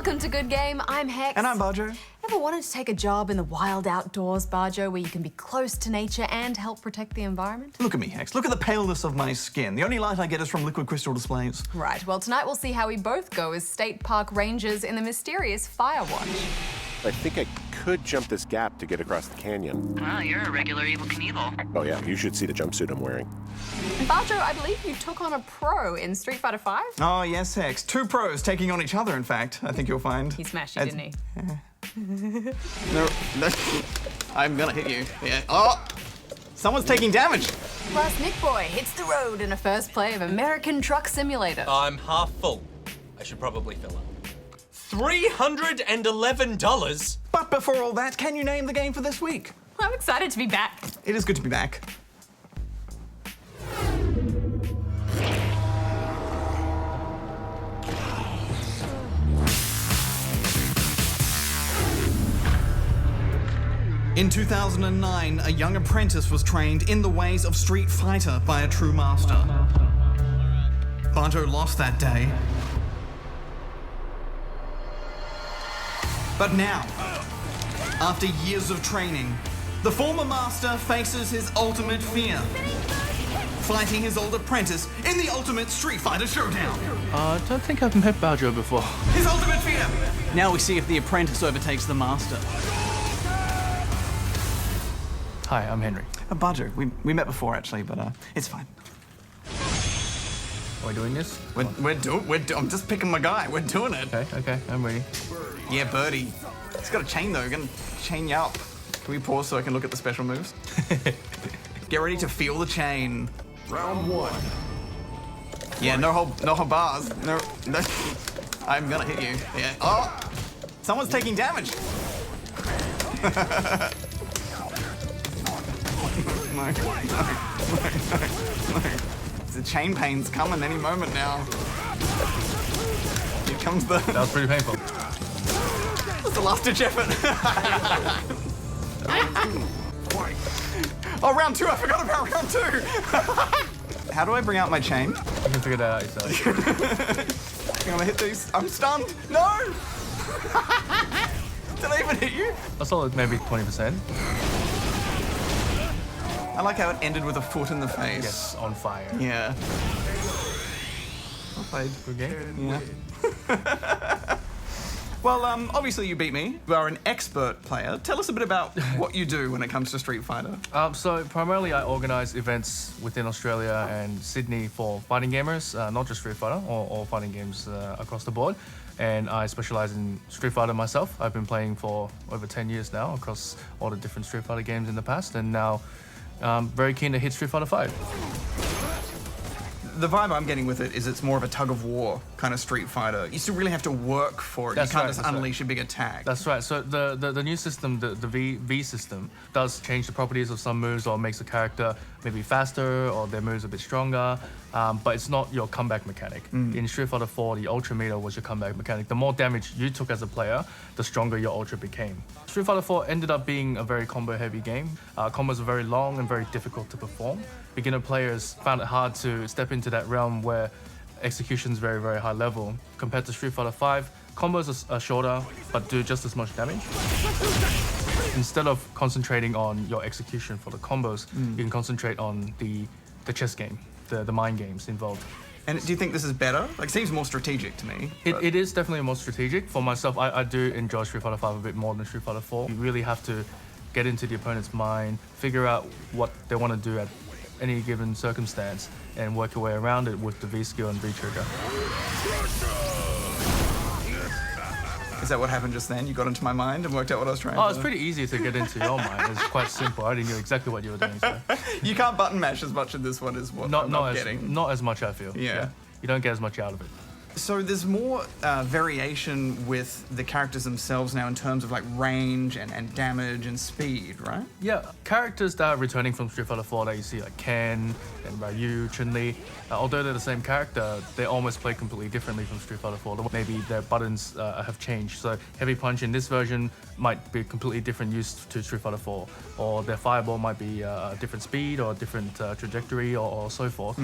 Welcome to Good Game. I'm Hex. And I'm Bajo. Ever wanted to take a job in the wild outdoors, Bajo, where you can be close to nature and help protect the environment? Look at me, Hex. Look at the paleness of my skin. The only light I get is from liquid crystal displays. Right, well tonight we'll see how we both go as state park rangers in the mysterious Firewatch. I think I could jump this gap to get across the canyon. Well, you're a regular Evel Knievel. Oh yeah, you should see the jumpsuit I'm wearing. Bajo, I believe you took on a pro in Street Fighter V? Oh, yes, Hex. Two pros taking on each other, in fact. I think you'll find. He smashed you, didn't he? No, I'm gonna hit you. Yeah. Oh! Someone's taking damage! Plus, NichBoy hits the road in a first play of American Truck Simulator. I'm half full. I should probably fill up. $311? But before all that, can you name the game for this week? I'm excited to be back. It is good to be back. In 2009, a young apprentice was trained in the ways of Street Fighter by a true master. Bajo lost that day. But now, after years of training, the former master faces his ultimate fear. Fighting his old apprentice in the ultimate Street Fighter showdown. I don't think I've met Bajo before. His ultimate fear! Now we see if the apprentice overtakes the master. Hi, I'm Henry. Bajo, we met before actually, but it's fine. Are we doing this? I'm just picking my guy. We're doing it. Okay, I'm ready. Yeah, Birdie. He's got a chain though. We're gonna chain you up. Can we pause so I can look at the special moves? Get ready to feel the chain. Round one. Yeah, no hold bars. No. I'm gonna hit you. Yeah. Oh, someone's taking damage. No. The chain pain's coming any moment now. Here comes the. That was pretty painful. That's the last ditch effort. Oh, round two. I forgot about round two. How do I bring out my chain? You can figure that out yourself. I'm gonna hit these. I'm stunned. No. Did I even hit you? I saw it maybe 20%. I like how it ended with a foot in the face. Yes, on fire. Yeah. Well played. Good game. Yeah. Well, obviously you beat me. You are an expert player. Tell us a bit about what you do when it comes to Street Fighter. So primarily I organise events within Australia and Sydney for fighting gamers, not just Street Fighter, or fighting games across the board. And I specialise in Street Fighter myself. I've been playing for over 10 years now across all the different Street Fighter games in the past, and now very keen to hit Street Fighter 5. The vibe I'm getting with it is it's more of a tug-of-war kind of Street Fighter. You still really have to work for it. That's you can't right, just unleash a big attack. That's right. So the new system, the V system, does change the properties of some moves or makes the character maybe faster or their moves a bit stronger, but it's not your comeback mechanic. In Street Fighter 4, the Ultra meter was your comeback mechanic. The more damage you took as a player, the stronger your Ultra became. Street Fighter 4 ended up being a very combo-heavy game. Combos are very long and very difficult to perform. Beginner players found it hard to step into that realm where execution is very, very high level. Compared to Street Fighter 5, combos are shorter but do just as much damage. Instead of concentrating on your execution for the combos, you can concentrate on the chess game, the mind games involved. And do you think this is better? Like, it seems more strategic to me. It is definitely more strategic. For myself, I do enjoy Street Fighter 5 a bit more than Street Fighter 4. You really have to get into the opponent's mind, figure out what they want to do at any given circumstance, and work your way around it with the V skill and V trigger. Is that what happened just then? You got into my mind and worked out what I was trying to do? Oh, it's pretty easy to get into your mind. It's quite simple. I already knew exactly what you were doing. So. You can't button mash as much in this one as what I'm getting. Not as much, I feel. Yeah. You don't get as much out of it. So there's more variation with the characters themselves now in terms of like range and damage and speed, right? Yeah, characters that are returning from Street Fighter 4 that you see like Ken and Ryu, Chun-Li, although they're the same character, they almost play completely differently from Street Fighter 4. Maybe their buttons have changed. So Heavy Punch in this version might be completely different use to Street Fighter 4, or their Fireball might be a different speed or a different trajectory or so forth.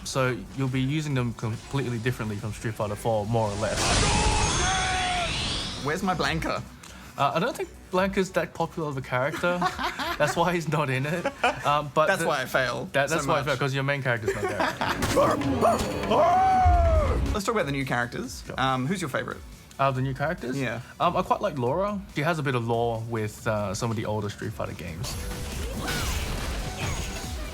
So you'll be using them completely differently from Street Fighter 4, more or less. Where's my Blanca? I don't think Blanca's that popular of a character. That's why he's not in it. But That's why I fail. That's so why I much. fail, because your main character's not there. Let's talk about the new characters. Who's your favorite? The new characters? Yeah. I quite like Laura. She has a bit of lore with some of the older Street Fighter games.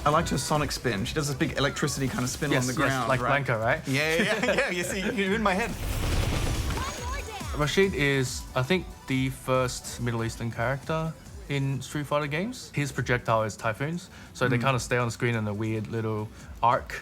I liked her sonic spin. She does this big electricity kind of spin on the ground. like right? Blanca, right? Yeah. You see, you're in my head. Rashid is, I think, the first Middle Eastern character in Street Fighter games. His projectile is typhoons, so they kind of stay on the screen in a weird little arc.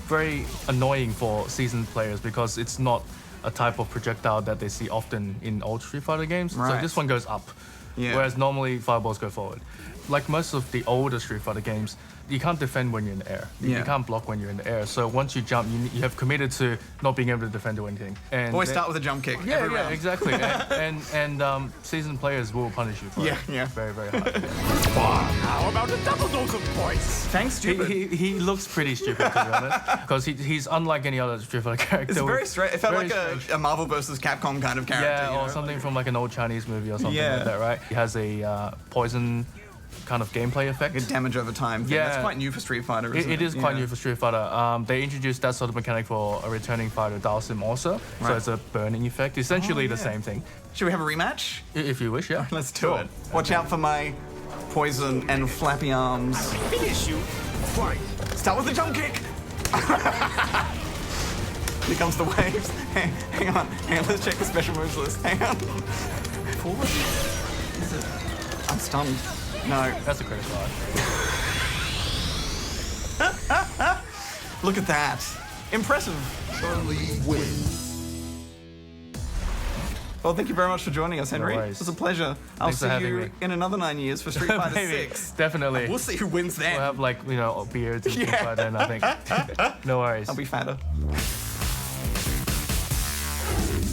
Very annoying for seasoned players because it's not a type of projectile that they see often in old Street Fighter games. Right. So this one goes up, whereas normally fireballs go forward. Like most of the older Street Fighter games, you can't defend when you're in the air. You can't block when you're in the air. So once you jump, you have committed to not being able to defend or anything. And Always start with a jump kick. Yeah, every yeah, round. exactly. and seasoned players will punish you for it. Yeah. Very, very hard. How about a double dose of points? Thanks, stupid. He looks pretty stupid, to be honest, because he's unlike any other Street Fighter character. It's very straight. It felt very like strange. a Marvel versus Capcom kind of character. Yeah, you or know? something from like an old Chinese movie or something Yeah. like that, right? He has a poison kind of gameplay effect. A damage over time thing. Yeah. That's quite new for Street Fighter, isn't it? It is quite new for Street Fighter. They introduced that sort of mechanic for a returning fighter, Dalsim also. So Right. it's a burning effect. Essentially the yeah. same thing. Should we have a rematch? If you wish, yeah. Let's do it. Watch out for my poison and flappy arms. Finish you. Fight. Start with the jump kick. Here comes the waves. Hang on. Let's check the special moves list. Hang on. Forward? Is it? I'm stunned. No. That's a critical art. Look at that. Impressive. Well, thank you very much for joining us, Henry. worries. It was a pleasure. I'll Thanks for see having you me. in another 9 years for Street Fighter Maybe. 6. Definitely. We'll see who wins then. We'll have like, beards and things like that, I think. No worries. I'll be fatter.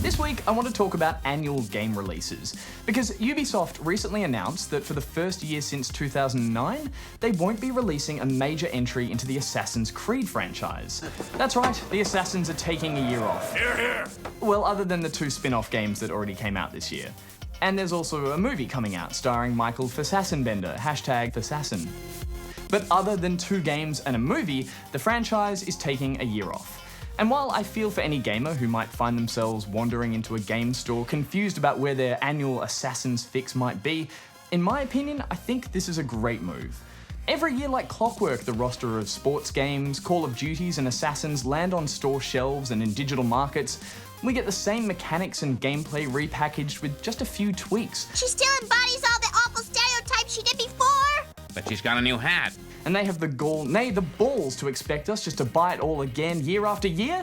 This week, I want to talk about annual game releases, because Ubisoft recently announced that for the first year since 2009, they won't be releasing a major entry into the Assassin's Creed franchise. That's right, the Assassins are taking a year off. Here, here. Well, other than the 2 spin-off games that already came out this year. And there's also a movie coming out starring Michael Fasassenbender, #Fassassin. But other than 2 games and a movie, the franchise is taking a year off. And while I feel for any gamer who might find themselves wandering into a game store confused about where their annual Assassin's fix might be, in my opinion, I think this is a great move. Every year like clockwork, the roster of sports games, Call of Duties and Assassins land on store shelves and in digital markets. We get the same mechanics and gameplay repackaged with just a few tweaks. She still embodies all the awful stereotypes she did before. But she's got a new hat. And they have the gall, nay, the balls to expect us just to buy it all again year after year?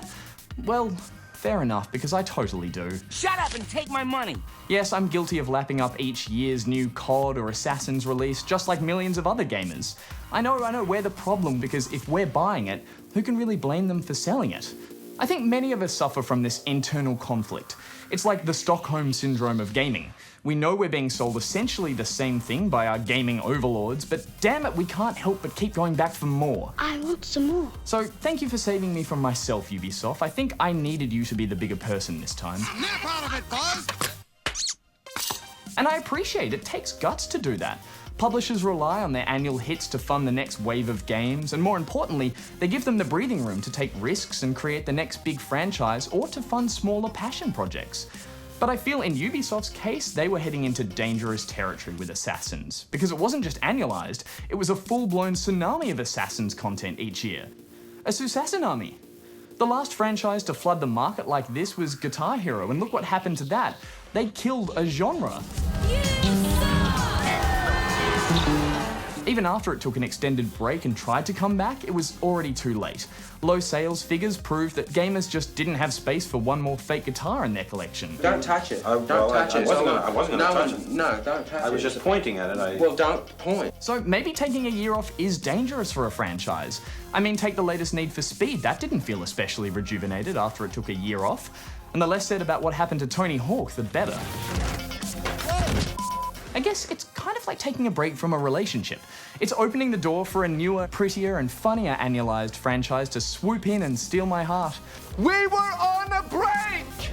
Well, fair enough, because I totally do. Shut up and take my money. Yes, I'm guilty of lapping up each year's new COD or Assassin's release, just like millions of other gamers. I know, we're the problem, because if we're buying it, who can really blame them for selling it? I think many of us suffer from this internal conflict. It's like the Stockholm syndrome of gaming. We know we're being sold essentially the same thing by our gaming overlords, but damn it, we can't help but keep going back for more. I want some more. So thank you for saving me from myself, Ubisoft. I think I needed you to be the bigger person this time. Snap out of it, Buzz. And I appreciate it takes guts to do that. Publishers rely on their annual hits to fund the next wave of games, and more importantly, they give them the breathing room to take risks and create the next big franchise or to fund smaller passion projects. But I feel in Ubisoft's case, they were heading into dangerous territory with Assassins, because it wasn't just annualized, it was a full-blown tsunami of Assassins content each year. A Susassinami. The last franchise to flood the market like this was Guitar Hero, and look what happened to that. They killed a genre. Even after it took an extended break and tried to come back, it was already too late. Low sales figures proved that gamers just didn't have space for one more fake guitar in their collection. Don't touch it. Don't touch it. I wasn't gonna touch it. No, don't touch it. I was just pointing at it. Well, don't point. So maybe taking a year off is dangerous for a franchise. I mean, take the latest Need for Speed. That didn't feel especially rejuvenated after it took a year off. And the less said about what happened to Tony Hawk, the better. I guess it's kind of like taking a break from a relationship. It's opening the door for a newer, prettier and funnier annualized franchise to swoop in and steal my heart. We were on a break!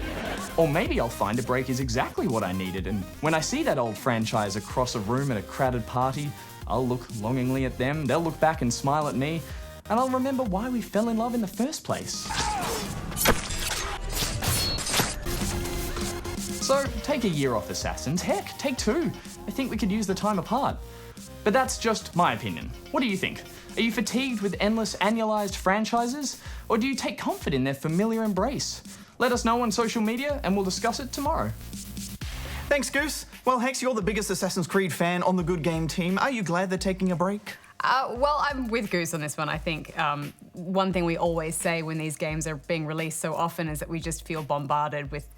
Or maybe I'll find a break is exactly what I needed, and when I see that old franchise across a room at a crowded party, I'll look longingly at them, they'll look back and smile at me, and I'll remember why we fell in love in the first place. So, take a year off Assassins. Heck, take 2. I think we could use the time apart. But that's just my opinion. What do you think? Are you fatigued with endless annualized franchises? Or do you take comfort in their familiar embrace? Let us know on social media and we'll discuss it tomorrow. Thanks, Goose. Well, Hex, you're the biggest Assassin's Creed fan on the Good Game team. Are you glad they're taking a break? Well, I'm with Goose on this one. I think one thing we always say when these games are being released so often is that we just feel bombarded with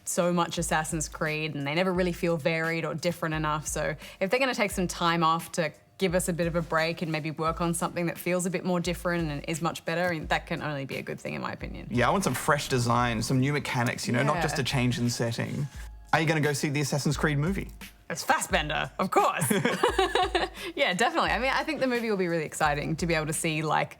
so much Assassin's Creed, and they never really feel varied or different enough. So if they're going to take some time off to give us a bit of a break and maybe work on something that feels a bit more different and is much better, I mean, that can only be a good thing in my opinion. Yeah, I want some fresh design, some new mechanics, you know, not just a change in setting. Are you going to go see the Assassin's Creed movie? It's Fassbender, of course. Yeah, definitely. I mean, I think the movie will be really exciting to be able to see, like,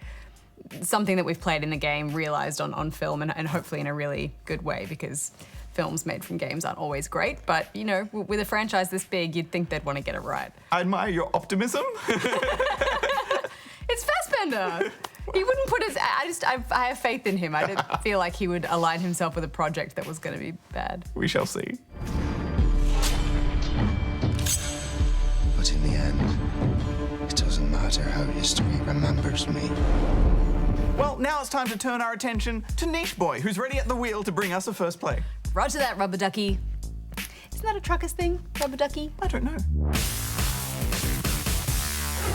something that we've played in the game realised on film and hopefully in a really good way, because films made from games aren't always great, but, you know, with a franchise this big, you'd think they'd want to get it right. I admire your optimism. It's Fassbender. He wouldn't put his... I have faith in him. I didn't feel like he would align himself with a project that was going to be bad. We shall see. But in the end, it doesn't matter how history remembers me. Well, now it's time to turn our attention to NichBoy, who's ready at the wheel to bring us a first play. Roger that, Rubber Ducky. Isn't that a trucker's thing, Rubber Ducky? I don't know.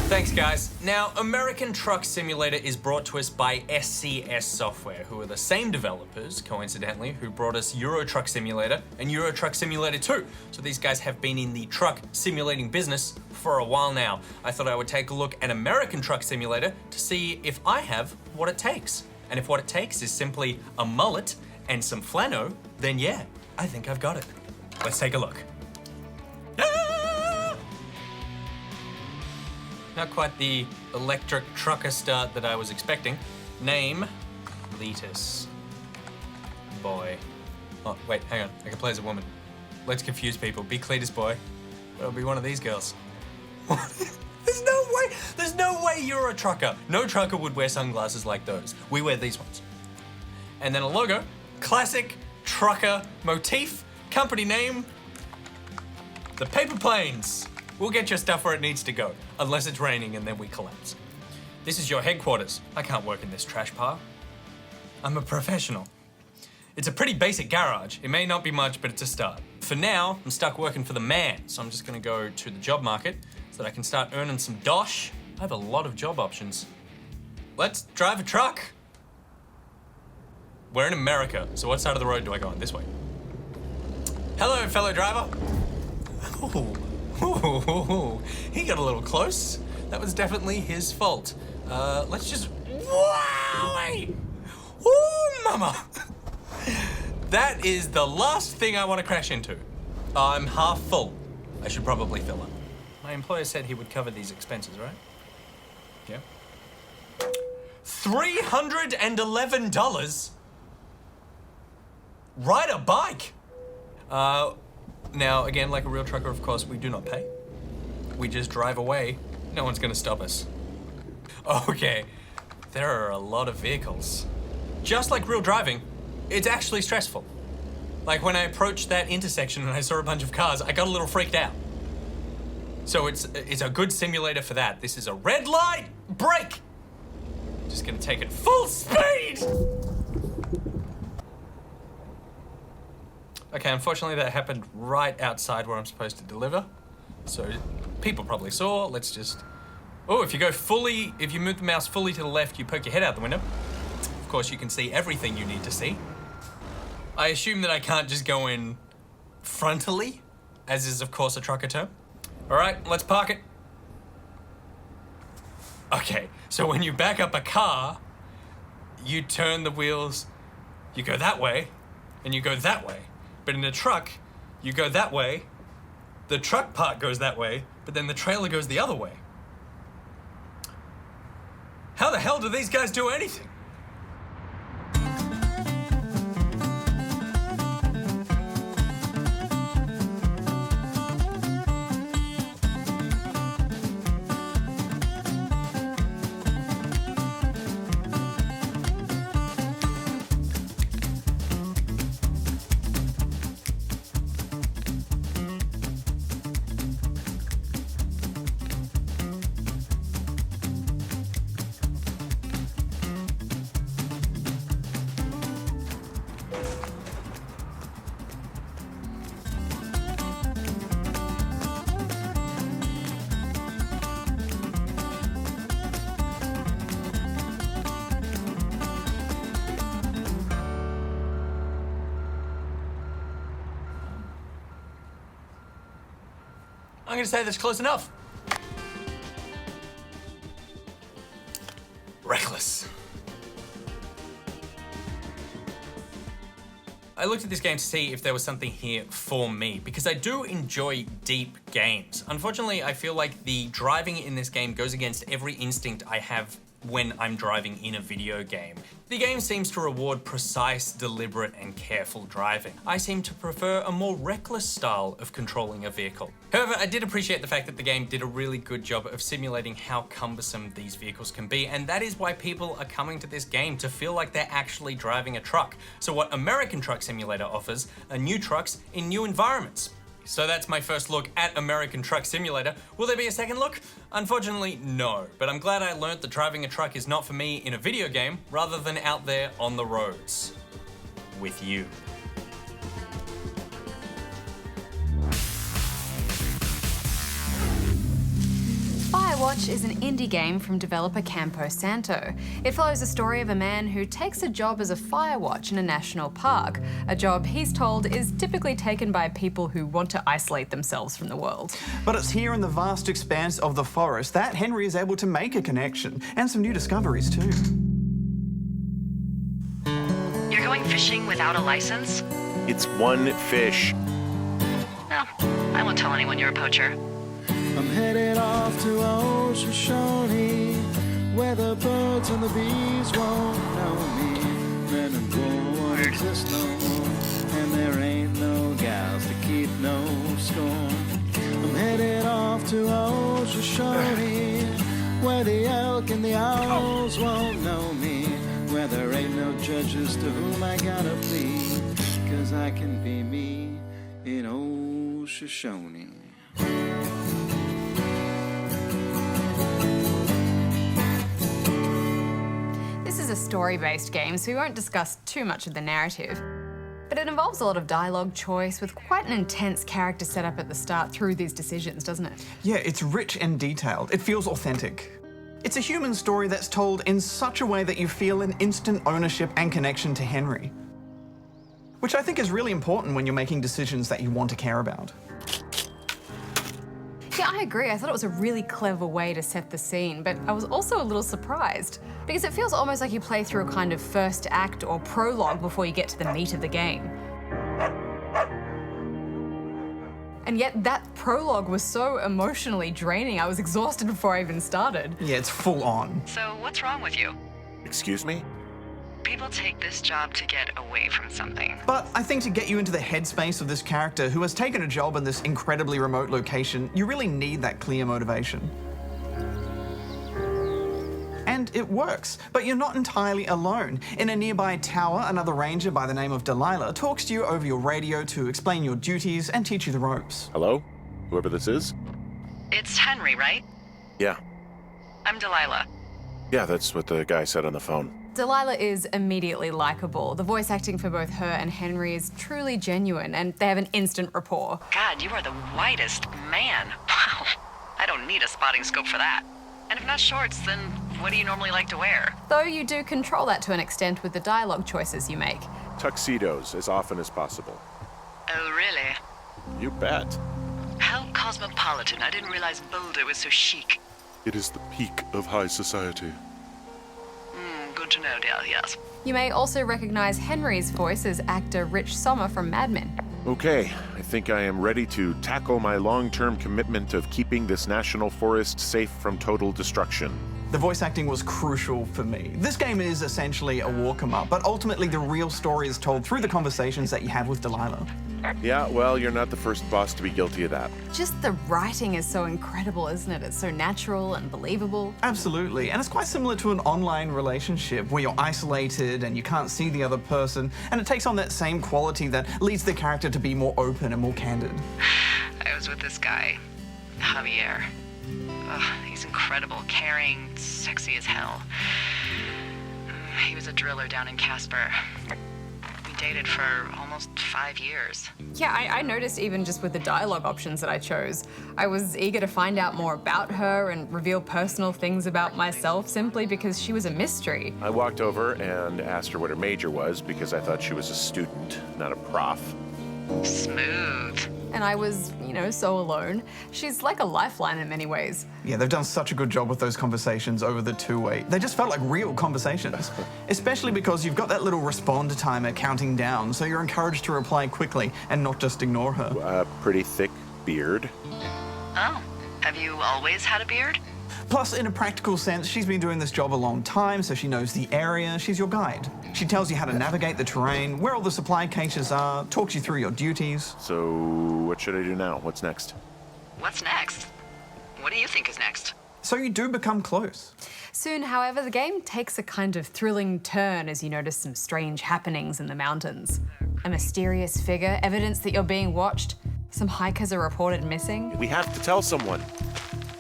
Thanks, guys. Now, American Truck Simulator is brought to us by SCS Software, who are the same developers, coincidentally, who brought us Euro Truck Simulator and Euro Truck Simulator 2. So these guys have been in the truck simulating business for a while now. I thought I would take a look at American Truck Simulator to see if I have what it takes. And if what it takes is simply a mullet and some flannel, then yeah, I think I've got it. Let's take a look. Not quite the electric trucker start that I was expecting. Name, Cletus. Boy. Oh, wait, hang on. I can play as a woman. Let's confuse people. Be Cletus Boy. It'll be one of these girls. There's no way you're a trucker. No trucker would wear sunglasses like those. We wear these ones. And then a logo. Classic trucker motif. Company name, the Paper Planes. We'll get your stuff where it needs to go, unless it's raining and then we collapse. This is your headquarters. I can't work in this trash pile. I'm a professional. It's a pretty basic garage. It may not be much, but it's a start. For now, I'm stuck working for the man, so I'm just gonna go to the job market so that I can start earning some dosh. I have a lot of job options. Let's drive a truck. We're in America, so what side of the road do I go on? This way. Hello, fellow driver. Ooh, he got a little close. That was definitely his fault. Let's just... Wow! Ooh, mama! That is the last thing I want to crash into. I'm half full. I should probably fill up. My employer said he would cover these expenses, right? Yeah. $311? Ride a bike? Now, again, like a real trucker, of course, we do not pay. We just drive away. No one's gonna stop us. Okay, there are a lot of vehicles. Just like real driving, it's actually stressful. Like when I approached that intersection and I saw a bunch of cars, I got a little freaked out. So it's a good simulator for that. This is a red light, brake. Just gonna take it full speed. Okay, unfortunately that happened right outside where I'm supposed to deliver. So people probably saw, let's just... Oh, if you move the mouse fully to the left, you poke your head out the window. Of course, you can see everything you need to see. I assume that I can't just go in frontally, as is of course a trucker term. All right, let's park it. Okay, so when you back up a car, you turn the wheels, you go that way, and you go that way. But in a truck, you go that way, the truck part goes that way, but then the trailer goes the other way. How the hell do these guys do anything? I'm gonna say that's close enough. Reckless. I looked at this game to see if there was something here for me, because I do enjoy deep games. Unfortunately, I feel like the driving in this game goes against every instinct I have when I'm driving in a video game. The game seems to reward precise, deliberate, and careful driving. I seem to prefer a more reckless style of controlling a vehicle. However, I did appreciate the fact that the game did a really good job of simulating how cumbersome these vehicles can be, and that is why people are coming to this game, to feel like they're actually driving a truck. So what American Truck Simulator offers are new trucks in new environments. So that's my first look at American Truck Simulator. Will there be a second look? Unfortunately, no. But I'm glad I learned that driving a truck is not for me in a video game, rather than out there on the roads. With you. Firewatch is an indie game from developer Campo Santo. It follows the story of a man who takes a job as a firewatch in a national park, a job he's told is typically taken by people who want to isolate themselves from the world. But it's here in the vast expanse of the forest that Henry is able to make a connection, and some new discoveries too. You're going fishing without a license? It's one fish. No, I won't tell anyone you're a poacher. I'm headed off to Shoshone, where the birds and the bees won't know me. Men and boys exist no more, and there ain't no gals to keep no score. I'm headed off to Shoshone, where the elk and the owls won't know me, where there ain't no judges to whom I gotta plead, 'cause I can be me in old Shoshone. This is a story-based game, so we won't discuss too much of the narrative. But it involves a lot of dialogue choice with quite an intense character setup at the start through these decisions, doesn't it? Yeah, it's rich and detailed. It feels authentic. It's a human story that's told in such a way that you feel an instant ownership and connection to Henry, which I think is really important when you're making decisions that you want to care about. Yeah, I agree. I thought it was a really clever way to set the scene, but I was also a little surprised because it feels almost like you play through a kind of first act or prologue before you get to the meat of the game. And yet that prologue was so emotionally draining, I was exhausted before I even started. Yeah, it's full on. So what's wrong with you? Excuse me? People take this job to get away from something. But I think to get you into the headspace of this character who has taken a job in this incredibly remote location, you really need that clear motivation. And it works, but you're not entirely alone. In a nearby tower, another ranger by the name of Delilah talks to you over your radio to explain your duties and teach you the ropes. Hello? Whoever this is? It's Henry, right? Yeah. I'm Delilah. Yeah, that's what the guy said on the phone. Delilah is immediately likable. The voice acting for both her and Henry is truly genuine, and they have an instant rapport. God, you are the whitest man. Wow. I don't need a spotting scope for that. And if not shorts, then what do you normally like to wear? Though you do control that to an extent with the dialogue choices you make. Tuxedos as often as possible. Oh, really? You bet. How cosmopolitan. I didn't realize Boulder was so chic. It is the peak of high society. Good to know, dear, yes. You may also recognize Henry's voice as actor Rich Sommer from Mad Men. Okay, I think I am ready to tackle my long-term commitment of keeping this national forest safe from total destruction. The voice acting was crucial for me. This game is essentially a walk 'em up, but ultimately the real story is told through the conversations that you have with Delilah. Yeah, well, you're not the first boss to be guilty of that. Just the writing is so incredible, isn't it? It's so natural and believable. Absolutely, and it's quite similar to an online relationship where you're isolated and you can't see the other person, and it takes on that same quality that leads the character to be more open and more candid. I was with this guy, Javier. He's incredible, caring, sexy as hell. He was a driller down in Casper. We dated for almost 5 years. Yeah, I noticed even just with the dialogue options that I chose, I was eager to find out more about her and reveal personal things about myself simply because she was a mystery. I walked over and asked her what her major was because I thought she was a student, not a prof. Smooth. and I was, so alone. She's like a lifeline in many ways. Yeah, they've done such a good job with those conversations over the two-way. They just felt like real conversations, especially because you've got that little respond timer counting down, so you're encouraged to reply quickly and not just ignore her. Pretty thick beard. Oh, have you always had a beard? Plus, in a practical sense, she's been doing this job a long time, so she knows the area. She's your guide. She tells you how to navigate the terrain, where all the supply caches are, talks you through your duties. So, what should I do now? What's next? What's next? What do you think is next? So you do become close. Soon, however, the game takes a kind of thrilling turn as you notice some strange happenings in the mountains. A mysterious figure, evidence that you're being watched. Some hikers are reported missing. We have to tell someone.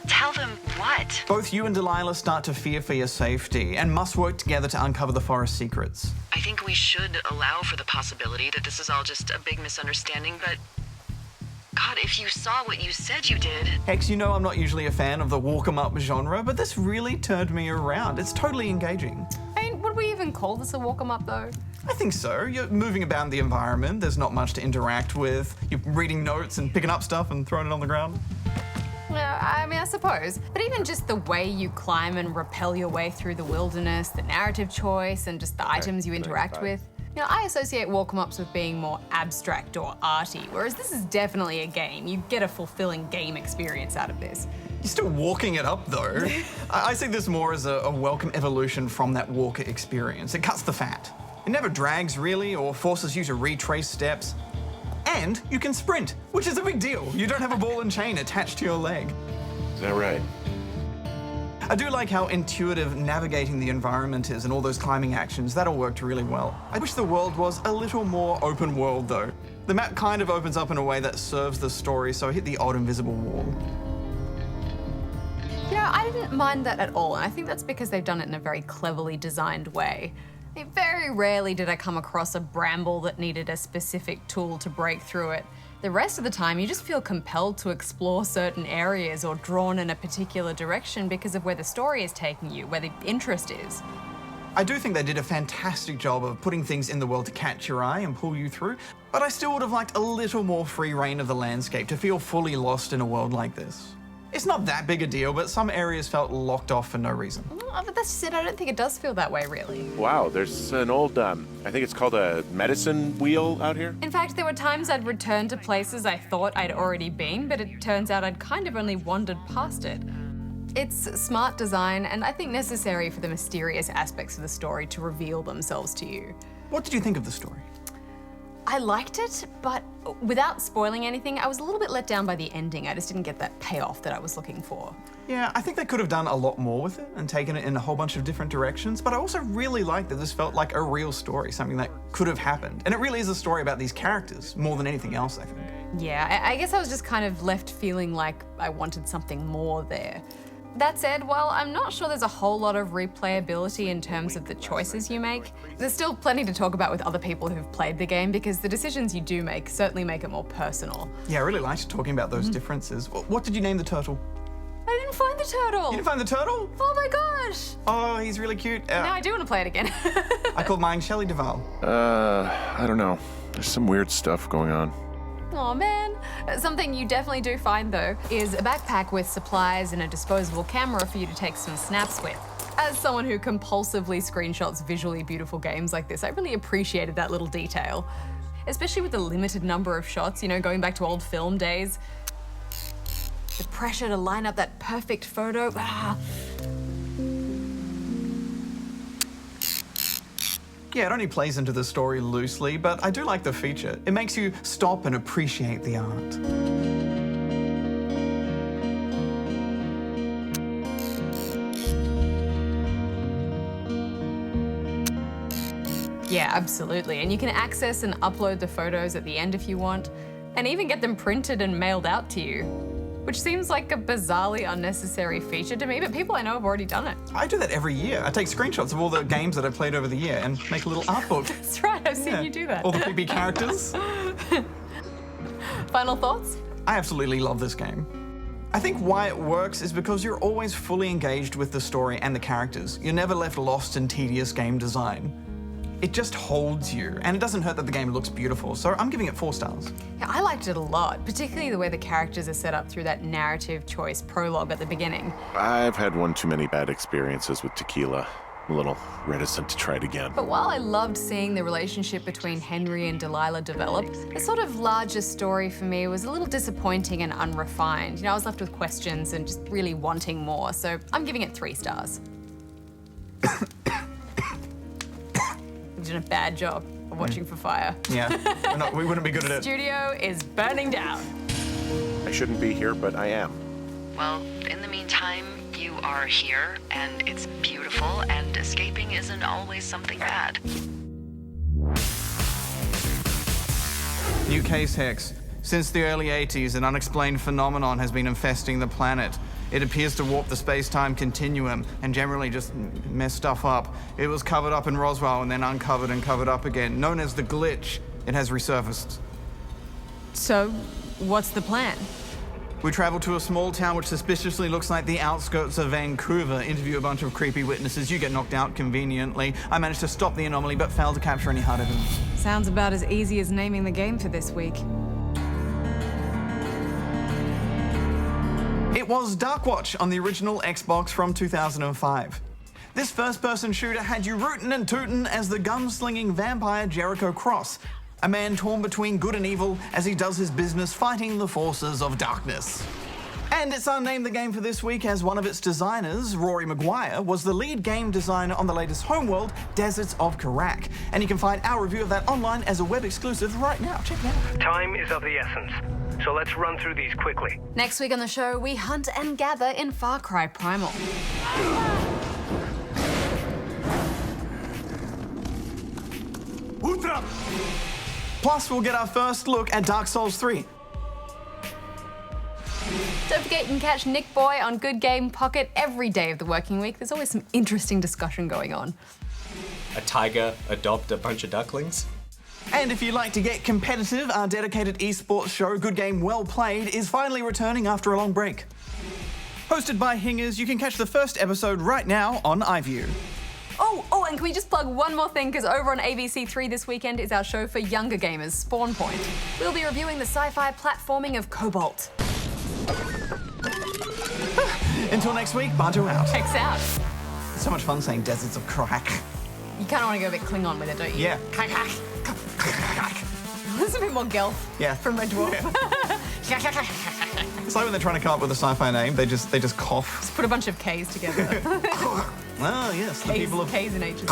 Tell them what? Both you and Delilah start to fear for your safety and must work together to uncover the forest secrets. I think we should allow for the possibility that this is all just a big misunderstanding, but God, if you saw what you said you did. Hex, you know I'm not usually a fan of the walk 'em up genre, but this really turned me around. It's totally engaging. I mean, would we even call this a walk 'em up though? I think so. You're moving about the environment. There's not much to interact with. You're reading notes and picking up stuff and throwing it on the ground. Yeah, I mean, I suppose. But even just the way you climb and rappel your way through the wilderness, the narrative choice, and just the items you interact with. I associate walk 'em ups with being more abstract or arty, whereas this is definitely a game. You get a fulfilling game experience out of this. You're still walking it up, though. I see this more as a welcome evolution from that walker experience. It cuts the fat. It never drags, really, or forces you to retrace steps. And you can sprint, which is a big deal. You don't have a ball and chain attached to your leg. Is that right? I do like how intuitive navigating the environment is and all those climbing actions. That all worked really well. I wish the world was a little more open world, though. The map kind of opens up in a way that serves the story, so I hit the odd invisible wall. Yeah, I didn't mind that at all, and I think that's because they've done it in a very cleverly designed way. Very rarely did I come across a bramble that needed a specific tool to break through it. The rest of the time, you just feel compelled to explore certain areas or drawn in a particular direction because of where the story is taking you, where the interest is. I do think they did a fantastic job of putting things in the world to catch your eye and pull you through, but I still would have liked a little more free reign of the landscape to feel fully lost in a world like this. It's not that big a deal, but some areas felt locked off for no reason. But that's just it, I don't think it does feel that way, really. Wow, there's an old, I think it's called a medicine wheel out here. In fact, there were times I'd returned to places I thought I'd already been, but it turns out I'd kind of only wandered past it. It's smart design, and I think necessary for the mysterious aspects of the story to reveal themselves to you. What did you think of the story? I liked it, but without spoiling anything, I was a little bit let down by the ending. I just didn't get that payoff that I was looking for. Yeah, I think they could have done a lot more with it and taken it in a whole bunch of different directions, but I also really liked that this felt like a real story, something that could have happened. And it really is a story about these characters, more than anything else, I think. Yeah, I guess I was just kind of left feeling like I wanted something more there. That said, while I'm not sure there's a whole lot of replayability in terms of the choices you make, there's still plenty to talk about with other people who've played the game because the decisions you do make certainly make it more personal. Yeah, I really liked talking about those differences. What did you name the turtle? I didn't find the turtle! You didn't find the turtle? Oh my gosh! Oh, he's really cute. Now I do want to play it again. I called mine Shelley Duvall. I don't know. There's some weird stuff going on. Aw, man. Something you definitely do find, though, is a backpack with supplies and a disposable camera for you to take some snaps with. As someone who compulsively screenshots visually beautiful games like this, I really appreciated that little detail. Especially with the limited number of shots, going back to old film days. The pressure to line up that perfect photo. Yeah, it only plays into the story loosely, but I do like the feature. It makes you stop and appreciate the art. Yeah, absolutely. And you can access and upload the photos at the end if you want, and even get them printed and mailed out to you. Which seems like a bizarrely unnecessary feature to me, but people I know have already done it. I do that every year. I take screenshots of all the games that I've played over the year and make a little art book. That's right, I've seen you do that. All the creepy characters. Final thoughts? I absolutely love this game. I think why it works is because you're always fully engaged with the story and the characters. You're never left lost in tedious game design. it just holds you. And it doesn't hurt that the game looks beautiful. So I'm giving it 4 stars. Yeah, I liked it a lot, particularly the way the characters are set up through that narrative choice prologue at the beginning. I've had one too many bad experiences with tequila. I'm a little reticent to try it again. But while I loved seeing the relationship between Henry and Delilah develop, the sort of larger story for me was a little disappointing and unrefined. You know, I was left with questions and just really wanting more, so I'm giving it 3 stars. You're doing a bad job of watching for fire. Yeah, we wouldn't be good at it. Studio is burning down. I shouldn't be here, but I am. Well, in the meantime, you are here, and it's beautiful, and escaping isn't always something bad. New case, Hex. Since the early 80s, an unexplained phenomenon has been infesting the planet. It appears to warp the space-time continuum and generally just mess stuff up. It was covered up in Roswell and then uncovered and covered up again. Known as the glitch, it has resurfaced. So, what's the plan? We travel to a small town which suspiciously looks like the outskirts of Vancouver, interview a bunch of creepy witnesses. You get knocked out conveniently. I managed to stop the anomaly but failed to capture any hard evidence. Sounds about as easy as naming the game for this week. It was Darkwatch on the original Xbox from 2005. This first-person shooter had you rootin' and tootin' as the gun-slinging vampire Jericho Cross, a man torn between good and evil as he does his business fighting the forces of darkness. And it's unnamed the game for this week as one of its designers, Rory Maguire, was the lead game designer on the latest homeworld, Deserts of Karak. And you can find our review of that online as a web exclusive right now. Check it out. Time is of the essence, so let's run through these quickly. Next week on the show, we hunt and gather in Far Cry Primal. Ultra! Plus, we'll get our first look at Dark Souls 3. Don't forget you can catch NichBoy on Good Game Pocket every day of the working week. There's always some interesting discussion going on. A tiger adopt a bunch of ducklings? And if you'd like to get competitive, our dedicated esports show, Good Game Well Played, is finally returning after a long break. Hosted by Hingers, you can catch the first episode right now on iView. Oh, and can we just plug one more thing, because over on ABC3 this weekend is our show for younger gamers, Spawn Point. We'll be reviewing the sci-fi platforming of Cobalt. Until next week, Bajo out. Hex out. So much fun saying Deserts of Karak. You kind of want to go a bit Klingon with it, don't you? Yeah. There's a bit more Gelf from Red Dwarf. Yeah. It's like when they're trying to come up with a sci-fi name, they just cough. Just put a bunch of Ks together. Oh, yes, the people of... Ks in H.